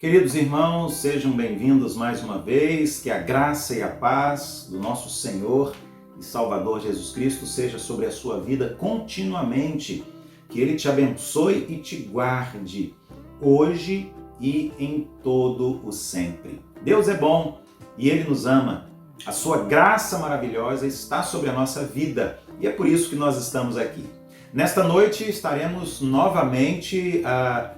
Queridos irmãos, sejam bem-vindos mais uma vez, que a graça e a paz do nosso Senhor e Salvador Jesus Cristo seja sobre a sua vida continuamente, que Ele te abençoe e te guarde, hoje e em todo o sempre. Deus é bom e Ele nos ama, a sua graça maravilhosa está sobre a nossa vida e é por isso que nós estamos aqui. Nesta noite estaremos novamente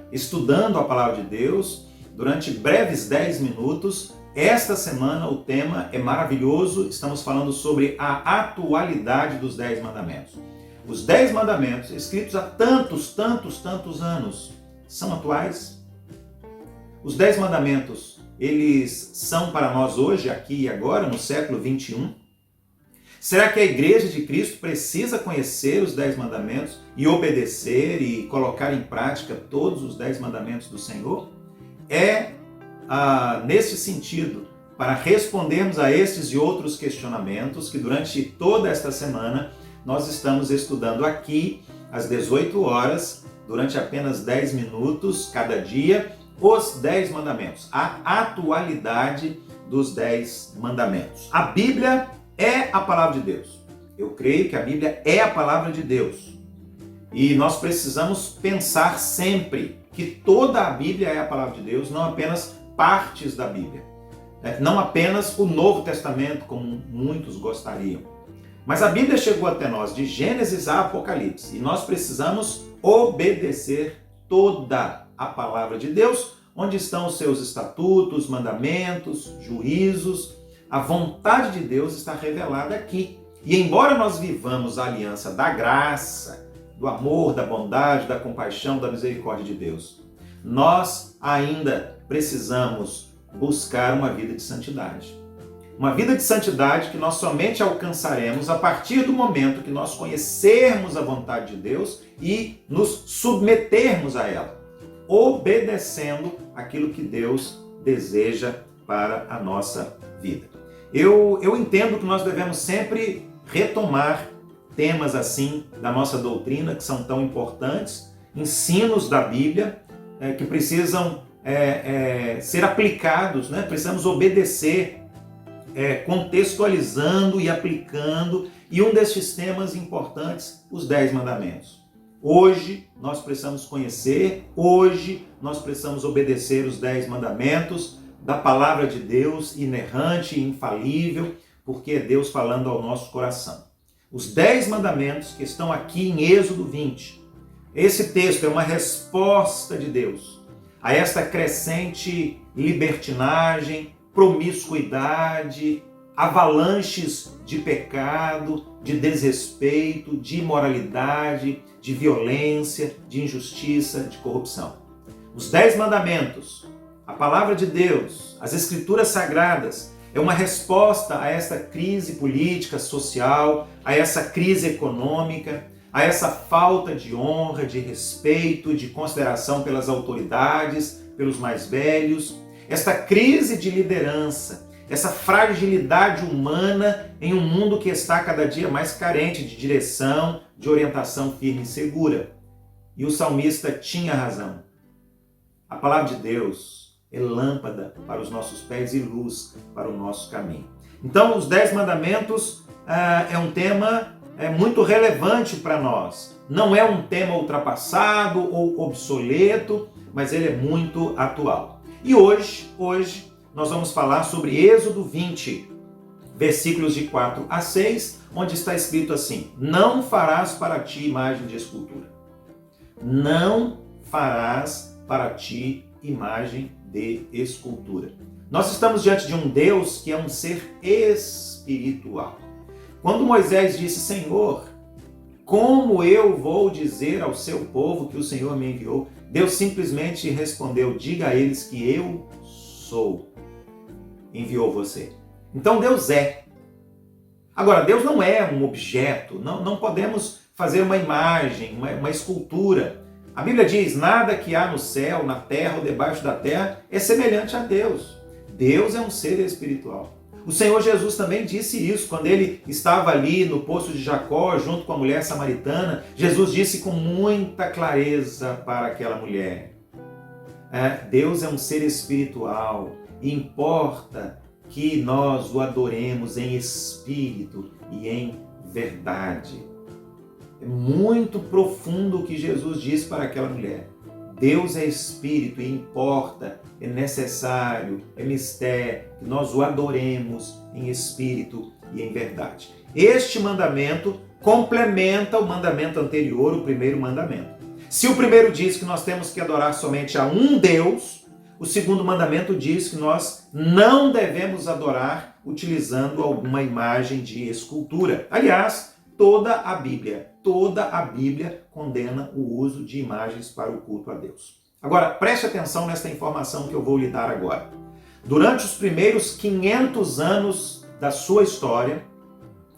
estudando a Palavra de Deus, durante breves 10 minutos. Esta semana o tema é maravilhoso, estamos falando sobre a atualidade dos 10 mandamentos. Os 10 mandamentos, escritos há tantos anos, são atuais? Os 10 mandamentos, eles são para nós hoje, aqui e agora, no século 21? Será que a Igreja de Cristo precisa conhecer os 10 mandamentos e obedecer e colocar em prática todos os 10 mandamentos do Senhor? Nesse sentido, para respondermos a estes e outros questionamentos, que durante toda esta semana nós estamos estudando aqui às 18 horas, durante apenas 10 minutos cada dia, os 10 mandamentos, a atualidade dos 10 mandamentos. A Bíblia é a palavra de Deus. Eu creio que a Bíblia é a palavra de Deus. E nós precisamos pensar sempre que toda a Bíblia é a palavra de Deus, não apenas partes da Bíblia. Não apenas o Novo Testamento, como muitos gostariam. Mas a Bíblia chegou até nós de Gênesis a Apocalipse e nós precisamos obedecer toda a palavra de Deus, onde estão os seus estatutos, mandamentos, juízos. A vontade de Deus está revelada aqui. E embora nós vivamos a aliança da graça, do amor, da bondade, da compaixão, da misericórdia de Deus, nós ainda precisamos buscar uma vida de santidade. Uma vida de santidade que nós somente alcançaremos a partir do momento que nós conhecermos a vontade de Deus e nos submetermos a ela, obedecendo aquilo que Deus deseja para a nossa vida. Eu entendo que nós devemos sempre retomar temas assim da nossa doutrina, que são tão importantes, ensinos da Bíblia, que precisam ser aplicados, né? Precisamos obedecer, contextualizando e aplicando, e um destes temas importantes, os 10 mandamentos. Hoje nós precisamos conhecer, hoje nós precisamos obedecer os 10 mandamentos da palavra de Deus, inerrante e infalível, porque é Deus falando ao nosso coração. Os 10 mandamentos que estão aqui em Êxodo 20. Esse texto é uma resposta de Deus a esta crescente libertinagem, promiscuidade, avalanches de pecado, de desrespeito, de imoralidade, de violência, de injustiça, de corrupção. Os 10 mandamentos, a palavra de Deus, as escrituras sagradas, é uma resposta a essa crise política, social, a essa crise econômica, a essa falta de honra, de respeito, de consideração pelas autoridades, pelos mais velhos, esta crise de liderança, essa fragilidade humana em um mundo que está cada dia mais carente de direção, de orientação firme e segura. E o salmista tinha razão. A palavra de Deus é lâmpada para os nossos pés e luz para o nosso caminho. Então, os 10 mandamentos é um tema muito relevante para nós. Não é um tema ultrapassado ou obsoleto, mas ele é muito atual. E hoje nós vamos falar sobre Êxodo 20, versículos de 4 a 6, onde está escrito assim: não farás para ti imagem de escultura. Não farás para ti imagem de escultura. Nós estamos diante de um Deus que é um ser espiritual. Quando Moisés disse: Senhor, como eu vou dizer ao seu povo que o Senhor me enviou? Deus simplesmente respondeu: diga a eles que eu sou, enviou você. Então Deus é. Agora, Deus não é um objeto, não podemos fazer uma imagem, uma escultura. A Bíblia diz: nada que há no céu, na terra ou debaixo da terra é semelhante a Deus. Deus é um ser espiritual. O Senhor Jesus também disse isso quando ele estava ali no poço de Jacó, junto com a mulher samaritana. Jesus disse com muita clareza para aquela mulher: Deus é um ser espiritual e importa que nós o adoremos em espírito e em verdade. É muito profundo o que Jesus disse para aquela mulher. Deus é espírito e importa, é necessário, é mistério que nós o adoremos em espírito e em verdade. Este mandamento complementa o mandamento anterior, o primeiro mandamento. Se o primeiro diz que nós temos que adorar somente a um Deus, o segundo mandamento diz que nós não devemos adorar utilizando alguma imagem de escultura. Aliás, toda a Bíblia condena o uso de imagens para o culto a Deus. Agora, preste atenção nesta informação que eu vou lhe dar agora. Durante os primeiros 500 anos da sua história,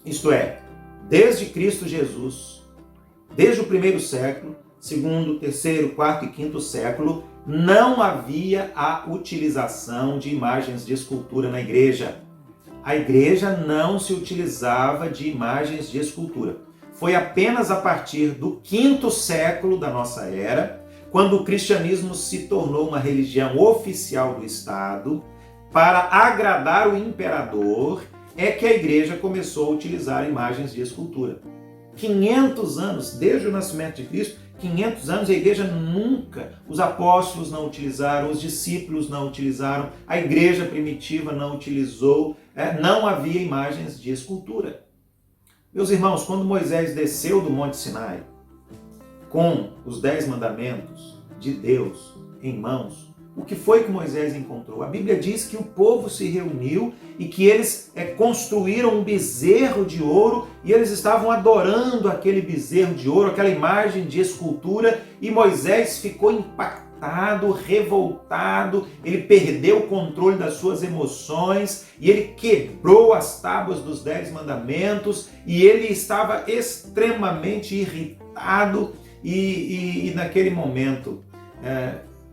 isto é, desde Cristo Jesus, desde o primeiro século, segundo, terceiro, quarto e quinto século, não havia a utilização de imagens de escultura na igreja. A igreja não se utilizava de imagens de escultura. Foi apenas a partir do quinto século da nossa era, quando o cristianismo se tornou uma religião oficial do Estado, para agradar o imperador, é que a igreja começou a utilizar imagens de escultura. 500 anos, desde o nascimento de Cristo, 500 anos a igreja nunca, os apóstolos não utilizaram, os discípulos não utilizaram, a igreja primitiva não utilizou, não havia imagens de escultura. Meus irmãos, quando Moisés desceu do Monte Sinai com os 10 mandamentos de Deus em mãos, o que foi que Moisés encontrou? A Bíblia diz que o povo se reuniu e que eles construíram um bezerro de ouro e eles estavam adorando aquele bezerro de ouro, aquela imagem de escultura, e Moisés ficou impactado, revoltado, ele perdeu o controle das suas emoções e ele quebrou as tábuas dos 10 mandamentos e ele estava extremamente irritado e naquele momento...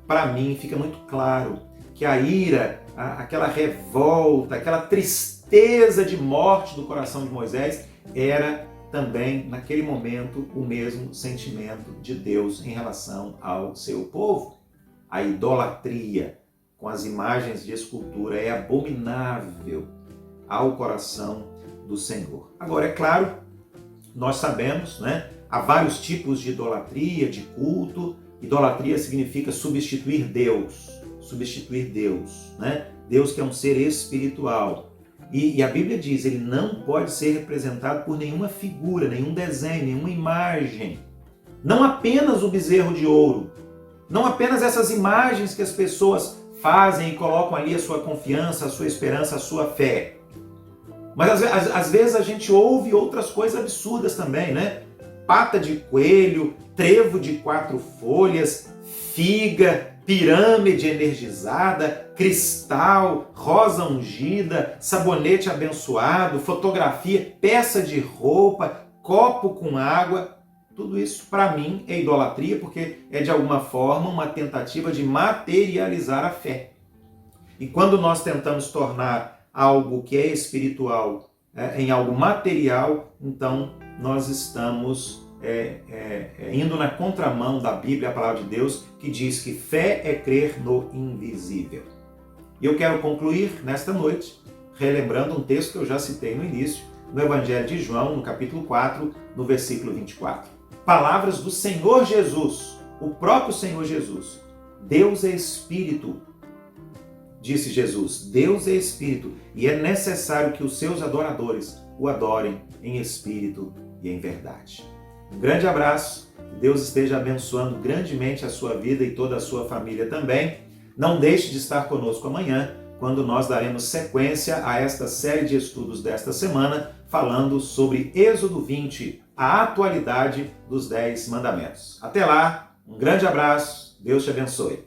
para mim fica muito claro que a ira, aquela revolta, aquela tristeza de morte do coração de Moisés era também, naquele momento, o mesmo sentimento de Deus em relação ao seu povo. A idolatria com as imagens de escultura é abominável ao coração do Senhor. Agora, é claro, nós sabemos, há vários tipos de idolatria, de culto. Idolatria significa substituir Deus, Deus que é um ser espiritual. E a Bíblia diz, ele não pode ser representado por nenhuma figura, nenhum desenho, nenhuma imagem. Não apenas o bezerro de ouro, não apenas essas imagens que as pessoas fazem e colocam ali a sua confiança, a sua esperança, a sua fé. Mas às vezes a gente ouve outras coisas absurdas também, Pata de coelho, trevo de 4 folhas, figa, pirâmide energizada, cristal, rosa ungida, sabonete abençoado, fotografia, peça de roupa, copo com água. Tudo isso, para mim, é idolatria, porque é de alguma forma uma tentativa de materializar a fé. E quando nós tentamos tornar algo que é espiritual em algo material, então nós estamos indo na contramão da Bíblia, a palavra de Deus, que diz que fé é crer no invisível. E eu quero concluir nesta noite, relembrando um texto que eu já citei no início, no Evangelho de João, no capítulo 4, no versículo 24. Palavras do Senhor Jesus, o próprio Senhor Jesus. Deus é Espírito, disse Jesus. Deus é Espírito e é necessário que os seus adoradores o adorem em espírito e em verdade. Um grande abraço, que Deus esteja abençoando grandemente a sua vida e toda a sua família também. Não deixe de estar conosco amanhã, quando nós daremos sequência a esta série de estudos desta semana, falando sobre Êxodo 20, a atualidade dos 10 mandamentos. Até lá, um grande abraço, Deus te abençoe.